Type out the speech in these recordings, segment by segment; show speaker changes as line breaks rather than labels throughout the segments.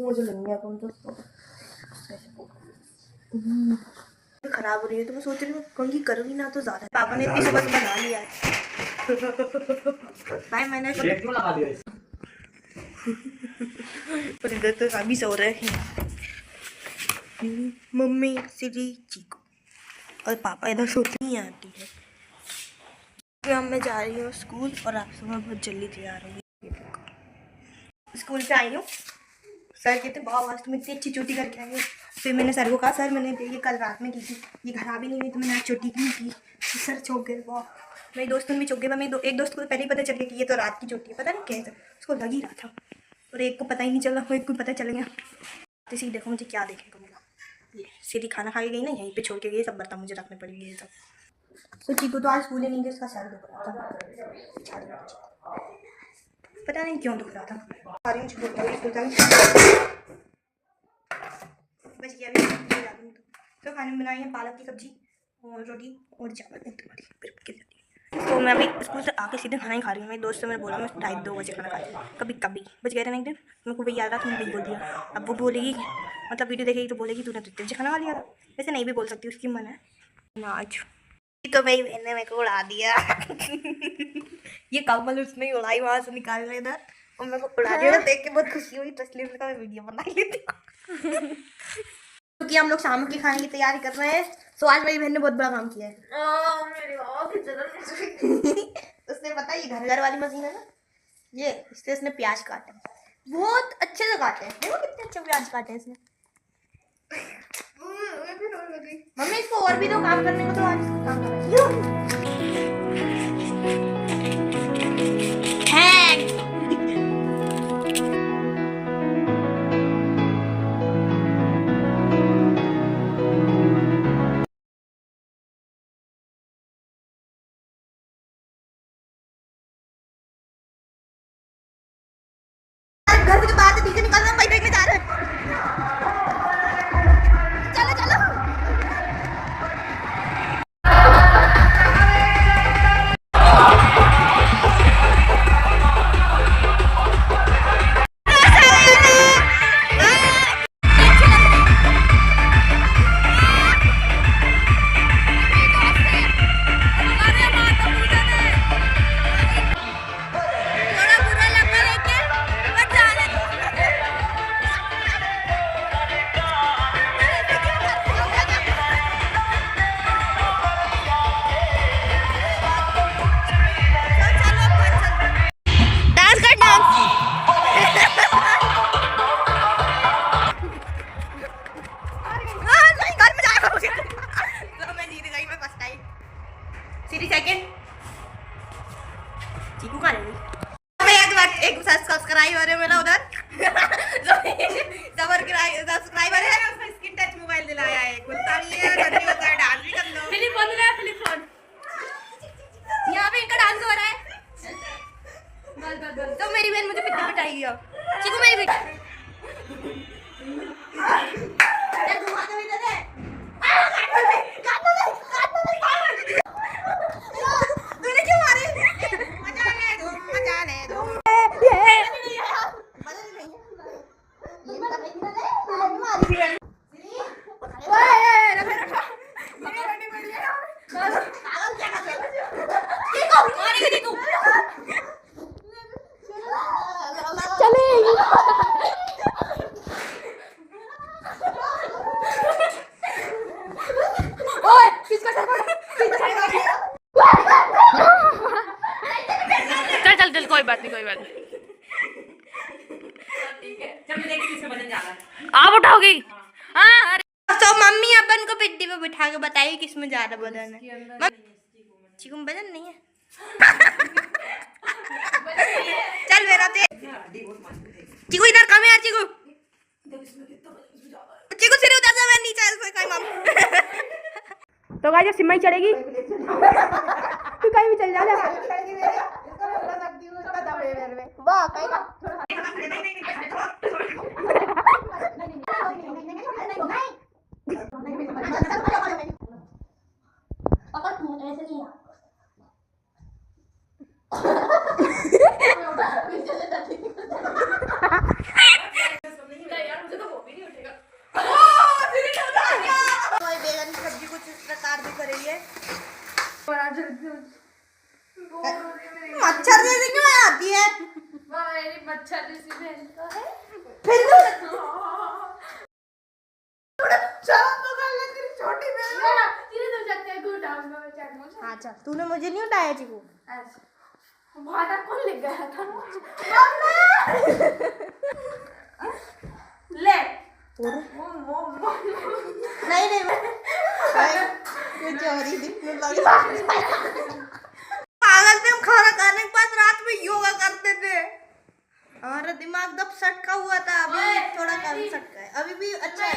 मुझे लगेंगे अपन तो खराब हो रही है, तो मैं सोच रही हूँ कंघी करूँगी ना तो ज़्यादा। पापा ने इतनी सुबह बना लिया है भाई, मैंने पर इधर तो अभी सो रहे हैं मम्मी, सिरी, चीकू और पापा इधर सोती नहीं आती है। अब मैं जा रही हूँ स्कूल और आप सुबह बहुत जल्दी तैयार होंगी। स्कूल से आई हूँ, सर कहते बहुत आज तुम इतनी अच्छी चोटी करके आई हो। फिर मैंने सर को कहा सर मैंने ये कल रात में की थी, ये खराब ही नहीं हुई, तो मैंने आज चोटी क्यों की। तो सर चौंक गए, वाह। मेरी दोस्तों भी चौंक गए। मेरे एक दोस्त को तो पहले ही पता चल गया कि ये तो रात की चोटी है, पता नहीं कैसे उसको लग ही रहा था, और एक को पता ही नहीं चला, वो एक को पता चल गया। तो इसी देखो मुझे क्या देखने को मिला, ये सीधी खाना खा के गई ना, यहीं पे छोड़ के गई, सब बर्तन मुझे रखने पड़ेंगे ये सब। तो चीकू तो आज स्कूल ही नहीं गई, उसका सर दुख रहा था, पता नहीं क्यों दुख रहा था। बस ये अभी तो खाने में बनाई है पालक की सब्जी और रोटी और चावल तुम्हारी। तो मैं अभी स्कूल से आके सीधे खाना ही खा रही हूँ। मेरे दोस्त से मैंने बोला मैं 2:30 बजे खाना खा रही हूँ, कभी कभी बच गए थे ना एक दिन, मेरे को वही याद था, तुमने वही बोल दिया। अब वो बोलेगी, मतलब वीडियो देखेगी तो बोलेगी तूने तो इतने खाना खा लिया था। वैसे नहीं भी बोल सकती, उसकी मन है ना। आज तो मेरी बहन ने मेरे को उड़ा दिया ये कमल उसने उड़ाई वहाँ से निकाल रहे इधर, और मेरे को उड़ा दिया, देख के बहुत खुशी हुई, तो इसलिए मैं वीडियो बना लेती हूँ क्योंकि हम लोग शाम की खाने की तैयारी कर रहे हैं। तो आज मेरी बहन ने बहुत बड़ा काम किया है उसने पता है ये घर वाली मशीन है ना, ये इससे इसने प्याज काटे, बहुत अच्छे से काटे हैं, देखो कितने अच्छे प्याज काटे हैं इसने। मम्मी इसको और भी तो काम करने को, तो आज इसको काम कर घर के बाहर से नीचे निकलना, भाई ब्रेक में जा रहे हैं, चलो चलो। चीकू खा लेंगे। एक सब्सक्राइबर है मेरा उधर सब्सक्राइबर है, उसने स्क्रीन टच मोबाइल दिलाया है, कुत्ता नहीं है, गंदी होता है, डांस भी कर लो। फिलिप फोन दिलाया, फिलिप फोन, यहाँ पे इनका डांस हो रहा है। तो मेरी बहन मुझे पिट्टू पिटाई गया, चीकू मेरी बेटी कोई बात नहीं, कोई बात नहीं, आप उठाओगी। हाँ तो मम्मी अपन को पिट्टी पे बिठा के बताइए किसमें ज्यादा वजन है। चीकू में वजन नहीं है चल मेरा ते चीकू इधर कम है यार, चीकू चीकू सिर उधर से मैं नीचे कोई मम्मी तो गाइस सिमई चढ़ेगी तू कहीं भी चल जा वाह कहीं का ऐसे नहीं
यार मुझे तो वो भी नहीं उठेगा।
कोई बैगन की सब्जी कुछ इस प्रकार दिख रही है। मच्छर जैसे क्यों आती है?
मेरी मच्छर जैसी बहन तो है।
फिर छोटी बहन। हाँ चल, तूने मुझे नहीं उठाया चीकू।
भाटा कौन ले गया था? ले
नहीं नहीं ये चोरी दिखने लगी। पागल थे हम, खाना खाने के बाद रात में योगा करते थे। हमारा दिमाग दब सटका हुआ था, अभी थोड़ा कम सटका है, अभी भी अच्छा है।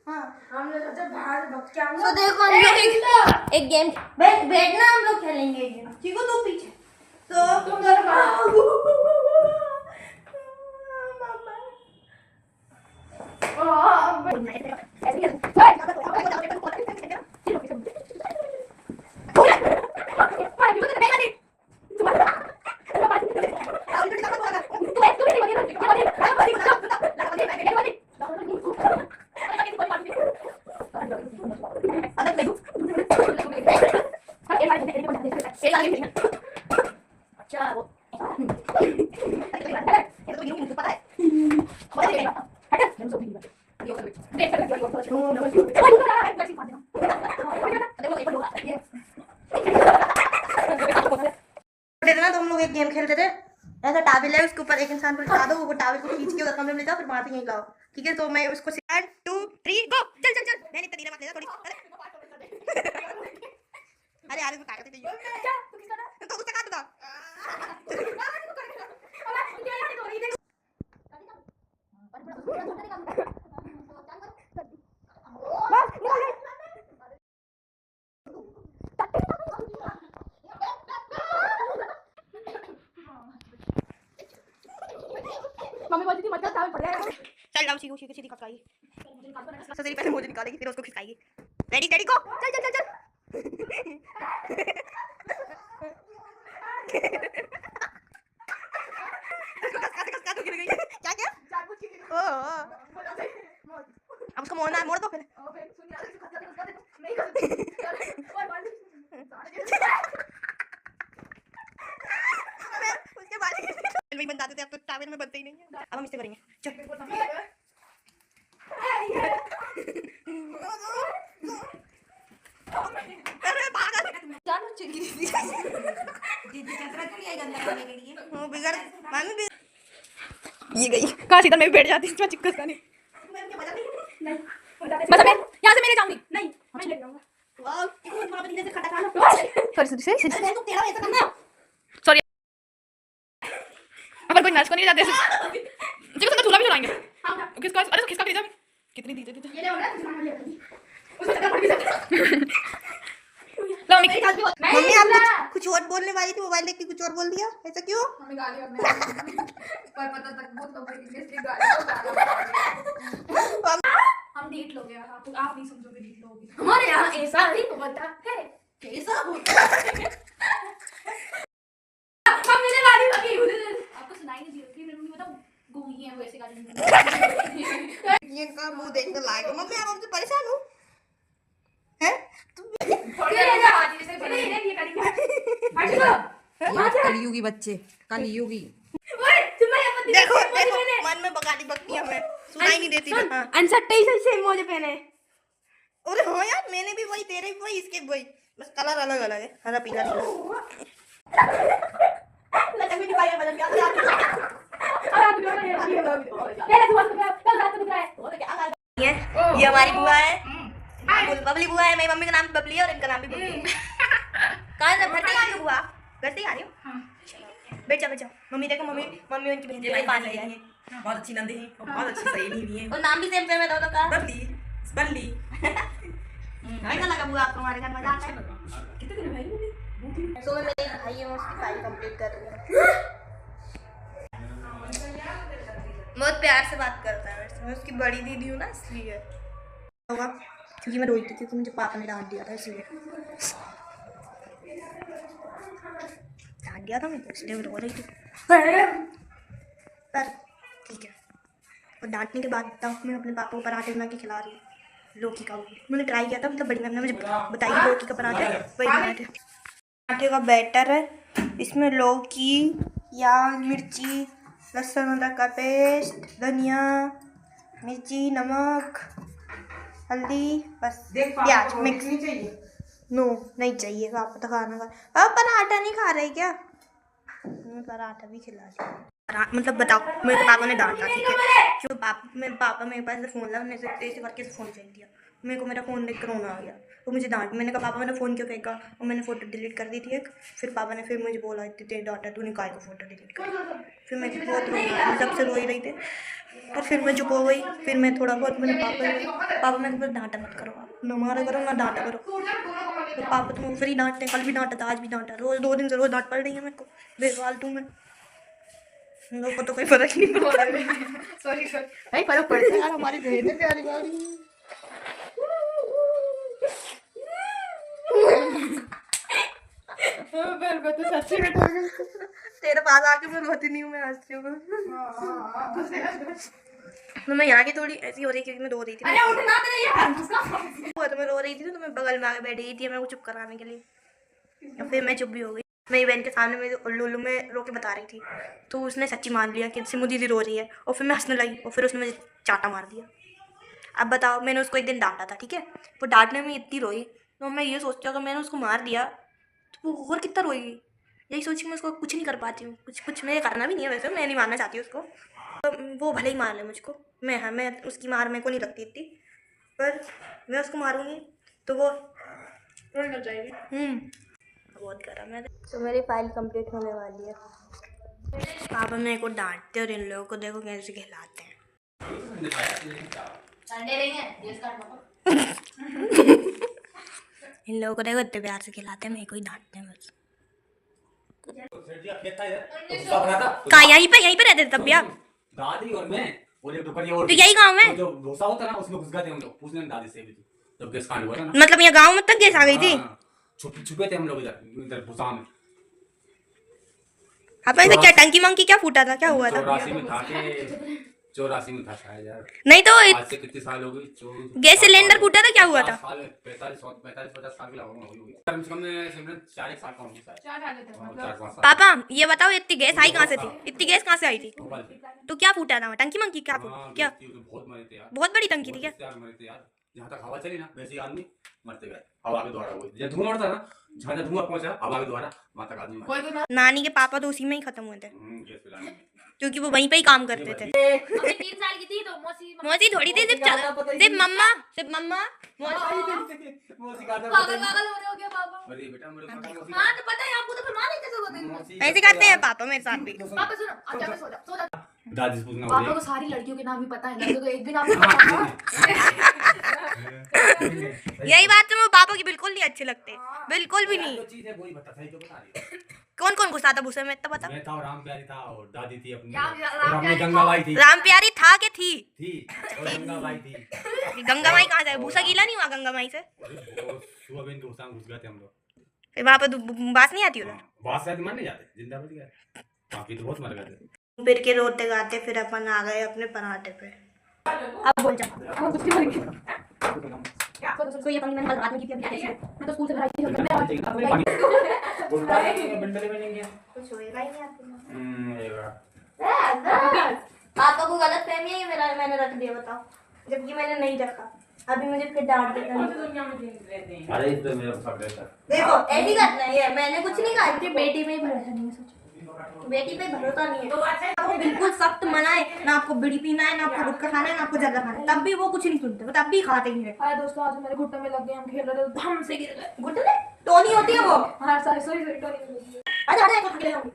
हाँ
हमने सोचा बाहर भग के आऊंगा।
तो देखो हम लोग एक गेम बैठना, हम लोग खेलेंगे एक गेम। ठीक है, तू पीछे तो
तुम दोनों भागो।
ना तो हम लोग एक गेम खेलते थे। ऐसा टावल है, उसके ऊपर एक इंसान को लिटा दो, वो टावल को खींच के उधर कमरे में ले जाओ, फिर वहां से यहीं लाओ। ठीक है, तो मैं उसको 1 2 3 गो। चल चल चल, मैंने इतना धीरे मत ले जा थोड़ी। अरे यार इसको काट दे। तो उससे काट दो।
मम्मी बोलती थी मत चावल पड़ जाएगा।
चल जाओ, सीधी सीधी खिसकाएगी। सबसे पहले मुझे निकालेगी, फिर उसको खिसकाएगी। रेडी रेडी गो। चल चल चल चल। खसका तो गिर गई। क्या क्या? अब उसको मोड़ना है, मोड़ दो फिर। उसके बाल में बन जाते थे, अब तो टावल में बनते ही नहीं है। अब हम इससे करेंगे। चल अरे पागल
जानो चिल्ली दीदी
चतरा क्यों नहीं आई गंदा करने के लिए? वो बिगड़ मामी भी ये गई। कहाँ सीधा मैं भी बैठ जाती इसमें चिक्कस खाने।
नहीं बस मैं यहाँ से मेरे जाऊंगी। नहीं मैं ले जाऊंगा।
वाह कितना बड़ा पतीले से खट्टा खाना।
सॉरी सॉरी सॉरी
अरे तू तेरा ऐसा करना।
सॉरी। अगर कोई नर्स को नहीं जाते देखो तो झूला भी झुलाएंगे। किसका? अरे किसका भेजा? कितनी दी थी? ये ले होगा उसको चक्कर पड़ गई। लो
मम्मी आप कुछ और बोलने वाली थी, मोबाइल देख के कुछ और बोल दिया, ऐसा क्यों?
मम्मी गाली और पर पता तक बहुत लोग इसलिए गाली हम डेट लोगे आप नहीं समझोगे डेट लोगे। हमारे यहाँ ऐसा नहीं होता है। कैसा होता है? हम मैंने गाली लगी आपको सुनाई नहीं दी थी, मैंने बताऊं गूंगी है वो ऐसे गाली
ये का मुंह देखने लायक। मम्मी आप हमसे परेशान हो हैं? तुम
कलयुगी बच्चे, कलयुगी।
देखो देखो मन में बगाली बकती है, हमें सुनाई नहीं देती। हां
आंसर 23 सेम मोजे पहने।
अरे हाँ यार, मैंने भी वही, तेरे भी वही, इसके भी वही, बस कलर अलग अलग है, हरा पीला नीला। लटक भी पाएगा बदल क्या ये हमारी बुआ है, बबली बुआ है। मेरी मम्मी का नाम बबली है और इनका नाम भी बबली है। कहाँ से घर से आ रही हो बुआ? घर से ही आ रही हो? बैठ जाओ बैठ जाओ। मम्मी देखो, मम्मी मम्मी उनकी बहन के पास आई है।
बहुत अच्छी नंदी है, बहुत अच्छी सहेली भी है।
और नाम भी सेम सेम है दोनों का।
बल्ली बल्ली।
कैसा लगा बुआ आपको हमारे घर मजा आता है?
कितने दिन भाई
सो मैं मेरे भाई है, उसकी फाइल कंप्लीट कर रही हूँ। बहुत प्यार से बात करता है वैसे, मैं उसकी बड़ी दीदी हूँ ना, इसलिए होगा, क्योंकि मैं रोई थी क्योंकि मुझे पापा ने डांट दिया था, इसलिए डांट दिया था मैं, इसलिए रो रही थी। पर ठीक है। और डांटने के बाद बताओ मैं अपने पापा को पराठे बना के खिला रही हूँ लौकी का। मैंने ट्राई किया था, मतलब बड़ी मैम ने मुझे बताई लौकी का पराठा वही बनाए थे। पराठे का बैटर है, इसमें लौकी या मिर्ची, लहसुन अदरक का पेस्ट, धनिया, मिर्ची, नमक, हल्दी, बस प्याज मिक्स। नो नहीं चाहिए, पापा तो खाना खा। पापा पराठा नहीं खा रहे क्या? मैं पराठा भी खिला दिया। मतलब बताओ, मेरे पापा ने डांटा, ठीक है, क्यों? पापा मेरे पास फ़ोन ला, मैंने ऐसे करके फ़ोन फेंक दिया। मेरे को मेरा फ़ोन देख कर रोना आ गया, तो मुझे डांट। मैंने कहा पापा मैंने फ़ोन क्यों फेंका, और मैंने फ़ोटो डिलीट कर दी थी एक। फिर पापा ने फिर मुझे बोला तेरे डांटा, तूने काय को फ़ोटो डिलीट कर। फिर मैं बहुत रोई, जब से रोई रही थी। और फिर मैं चुप हो गई। फिर मैं थोड़ा बहुत मैंने पापा मैंने बस डांटा मत करो, आप ना मारा करो ना डांटा करो। तो पापा तुम्हें फिर ही डांटते, कल भी डांटा था, आज भी डांटा, रोज़ 2 दिन से रोज़ डांट पड़ रही है मेरे को बेफालतू में। लोगों को तो कोई फर्क नहीं पड़ता।
सॉरी नहीं फर्क पड़ता है यार, हमारी बहन है प्यारी वाली। मेरे को तो सच्ची में
तेरे पास आके मैं रोती नहीं हूँ, मैं हंसती हूँ। तो मैं यहाँ की थोड़ी ऐसी हो रही क्योंकि मैं रो रही थी।
अरे उठना तो यार,
तो मैं रो रही थी, तो मैं बगल में आके बैठी गई थी मेरे को चुप कराने के लिए। और फिर मैं चुप भी हो गई। मेरी बहन के सामने मेरे उल्लू उल्लू में रो के बता रही थी, तो उसने सच्ची मान लिया कि सिमू दीदी रो रही है। और फिर मैं हंसने लगी, और फिर उसने मुझे चाटा मार दिया। अब बताओ, मैंने उसको एक दिन डांटा था, ठीक है, वो डांटने में इतनी रोई, तो मैं ये सोचती हूँ अगर मैंने उसको मार दिया तो वो और कितना रोएगी। यही सोच के मैं उसको कुछ नहीं कर पाती हूँ। कुछ मैं करना भी नहीं है, वैसे मैं नहीं मारना चाहती उसको, तो वो भले ही मार ले मुझको। मैं उसकी मार मेरे को नहीं लगती इतनी, पर मैं उसको मारूंगी तो वो
रोना चाहिए।
बहुत गर्म है। तो मेरी फाइल कंप्लीट होने वाली है। पापा मेरे को डांटते और इन लोगों को देखो कैसे खिलाते हैं। इन लोगों को देखो इतने प्यार से खिलाते हैं, मेरे को ही डांटते हैं बस। कहाँ? यहीं पे रहते थे तब भी आप?
दादी और मैं और एक दुपहिया और
तो यही गाँव में?
जो डोसा होता ना उसमें घुस गए थे हम लोग, पूछने दादी से भी जब गैस कांड हुआ था ना।
मतलब ये गाँव में तक गैस आ गई थी?
छुपे थे हम लोग इधर भूसा में।
आप ऐसे क्या टंकी मंकी क्या फूटा था, क्या हुआ था?
84 में था कि 84 में था शायद यार।
नहीं तो
आज से कितने साल हो गए?
गैस सिलेंडर फूटा था, क्या हुआ था?
45 50 साल की होगी। कम से कम सिमरन 4 साल का होंगे शायद।
पापा ये बताओ, इतनी गैस आई कहाँ से थी? इतनी गैस कहाँ से आई थी? तो क्या फूटा था? टंकी मंकी क्या फूटा? क्या
बहुत मरे थे यार,
बहुत बड़ी टंकी थी क्या?
मरे थे यार। जहाँ तक हवा चली ना वैसे ही आदमी मरते गए, हवा के द्वारा। हुई जब धुआं उड़ता ना, जहाँ जहाँ धुआं पहुंचा हवा के द्वारा वहाँ तक आदमी मर।
नानी के पापा तो उसी में ही खत्म हुए थे,
गैस पिलाने में।
क्योंकि वो वहीं पे ही काम करते थे।
3 साल की थी तो
मौसी थोड़ी थी, सिर्फ मम्मा
मौसी का
पागल हो रहे हो क्या पापा?
अरे बेटा मेरे को
हाँ तो पता है आपको, तो फिर माँ नहीं कैसे होते हैं?
ऐसे करते हैं पापा मेरे साथ भी।
पापा सुनो, आप जाके सो जाओ।
दादी से पूछना
पापा को सारी लड़कियों के नाम भी पता है, लड़कियों को एक भी नाम नहीं पता।
यही बात तो मेरे पापा की बिल्कुल नहीं अच्छे लगते, बिल्कुल भी नहीं।
जो चीज है वही बता, सही तो बता रही है।
कौन कौन गुस्सा था भूसे में, इतना बता।
मैं था और राम प्यारी था और दादी थी अपनी,
राम
और अपनी
प्यारी
गंगाबाई थी
राम प्यारी था के थी
और गंगाबाई थी।
गंगा माई कहाँ से? भूसा गीला नहीं हुआ गंगा माई से?
सुबह बिन घुस गए थे हम लोग।
फिर वहाँ पे बात नहीं आती उधर?
बात शायद मर नहीं जाते, जिंदा बच गए, बाकी तो बहुत मर गए थे।
फिर के रोते गाते फिर अपन आ गए अपने पराठे पे। अब बोल जा।
तो ये पंगी मैंने कल रात में की थी, अभी मैं तो स्कूल से घर आई थी।
कुछ होएगा ही नहीं आपको।
ये
पापा को गलत फहमी है ये मेरा, मैंने रख दिया बताओ, जबकि मैंने नहीं रखा। अभी मुझे फिर डांट देता है।
अरे तो मेरा पकड़ था।
देखो ऐसी करना है ये, मैंने कुछ नहीं कहा।
बेटी में ही भरोसा नहीं है, सच।
बेटी पे भरोसा नहीं है। आपको बिल्कुल सख्त मना है ना, आपको बीड़ी पीना है ना, आपको गुटखा खाना है ना, आपको जर्दा खाना है, तब भी वो कुछ नहीं सुनते, वो तब भी खाते ही रहते।
हाय दोस्तों, आज मेरे घुटने में लग गए, हम खेल रहे थे, धम से गिर गए।
घुटने टोनी होती है वो।
हाँ सॉरी टोनी।
अरे अरे खा ले हम।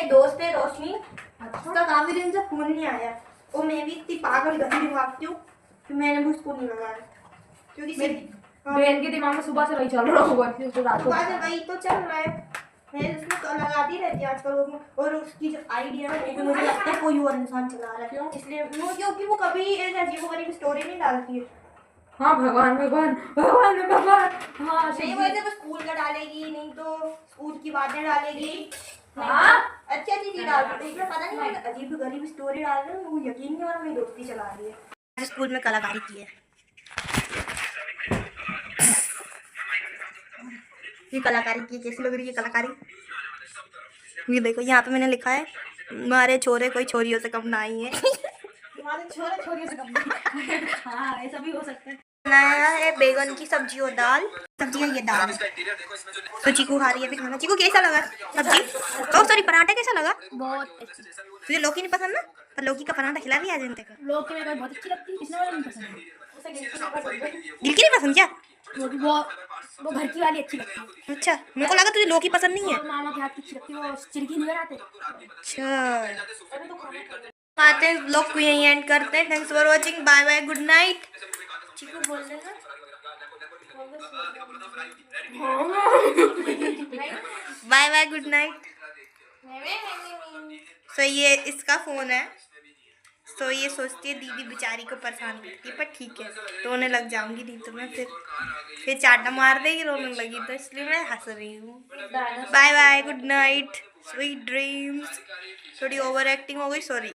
एक दोस्त है रोशनी, उसका काफी दिन से फोन नहीं आया, और मैं भी इतनी पागल गंदी भागती हूँ कि मैंने भी उसको नहीं लगाया, क्योंकि
बहन के दिमाग में सुबह से वही चल रहा होगा, फिर रात को
वही तो चल रहा है। मैं उसमें लगाती रहती है आजकल, और उसकी जो आइडिया है वो भी मुझे लगता है कोई और इंसान चला रहा है। क्यों? इसलिए क्योंकि वो कभी एक अजीबोगरीब स्टोरी नहीं डालती है।
हाँ भगवान
हाँ नहीं, वैसे तो स्कूल का डालेगी, नहीं तो स्कूल की बातें डालेगी। अच्छी अच्छी चीज डाल रही है, पता नहीं अजीब गरीब स्टोरी डाल रहे हैं, वो यकीन नहीं हो रहा मेरी दोस्ती चला रही है। स्कूल में कलाकारी की है, ये कलाकारी की कैसी लग रही है कलाकारी। ये देखो यहाँ पे मैंने लिखा है हमारे छोरे कोई छोरियों से कम ना ही है।
तुम्हारे छोरे छोरियों से कम नहीं। हाँ ऐसा भी हो सकता है।
बनाया है बैगन की सब्जी और दाल, सब्जी है ये दाल। तो चीकू खा रही है भी खाना। चीकू कैसा लगा सब्जी? ओ सॉरी पराठा कैसा लगा?
बहुत अच्छी।
तुझे लौकी नहीं पसंद ना, तो लौकी का पराठा खिला दिया जनते का।
लोग की मेरे को बहुत अच्छी लगती है, इसने वाला नहीं पसंद है। उसे
दिल की नहीं पसंद क्या?
वो घर की वाली अच्छी लगती है।
अच्छा मेरे को लगा तुझे लौकी पसंद नहीं है।
और मामा के हाथ की अच्छी लगती है, वो चिरकी नहीं बनाते।
अच्छा आते हैं ब्लॉग को यहीं एंड करते हैं। Thanks for watching, bye bye, good night. Chiku बोल देना bye bye good night. So ये इसका फोन है, तो ये सोचती है दीदी बेचारी को परेशान करती है, पर ठीक है रोने लग जाऊंगी नहीं तो मैं फिर चाटा मार देगी रोने लगी, तो इसलिए मैं हंस रही हूँ। Bye bye good night, sweet dreams. थोड़ी ओवर एक्टिंग हो गई, सॉरी।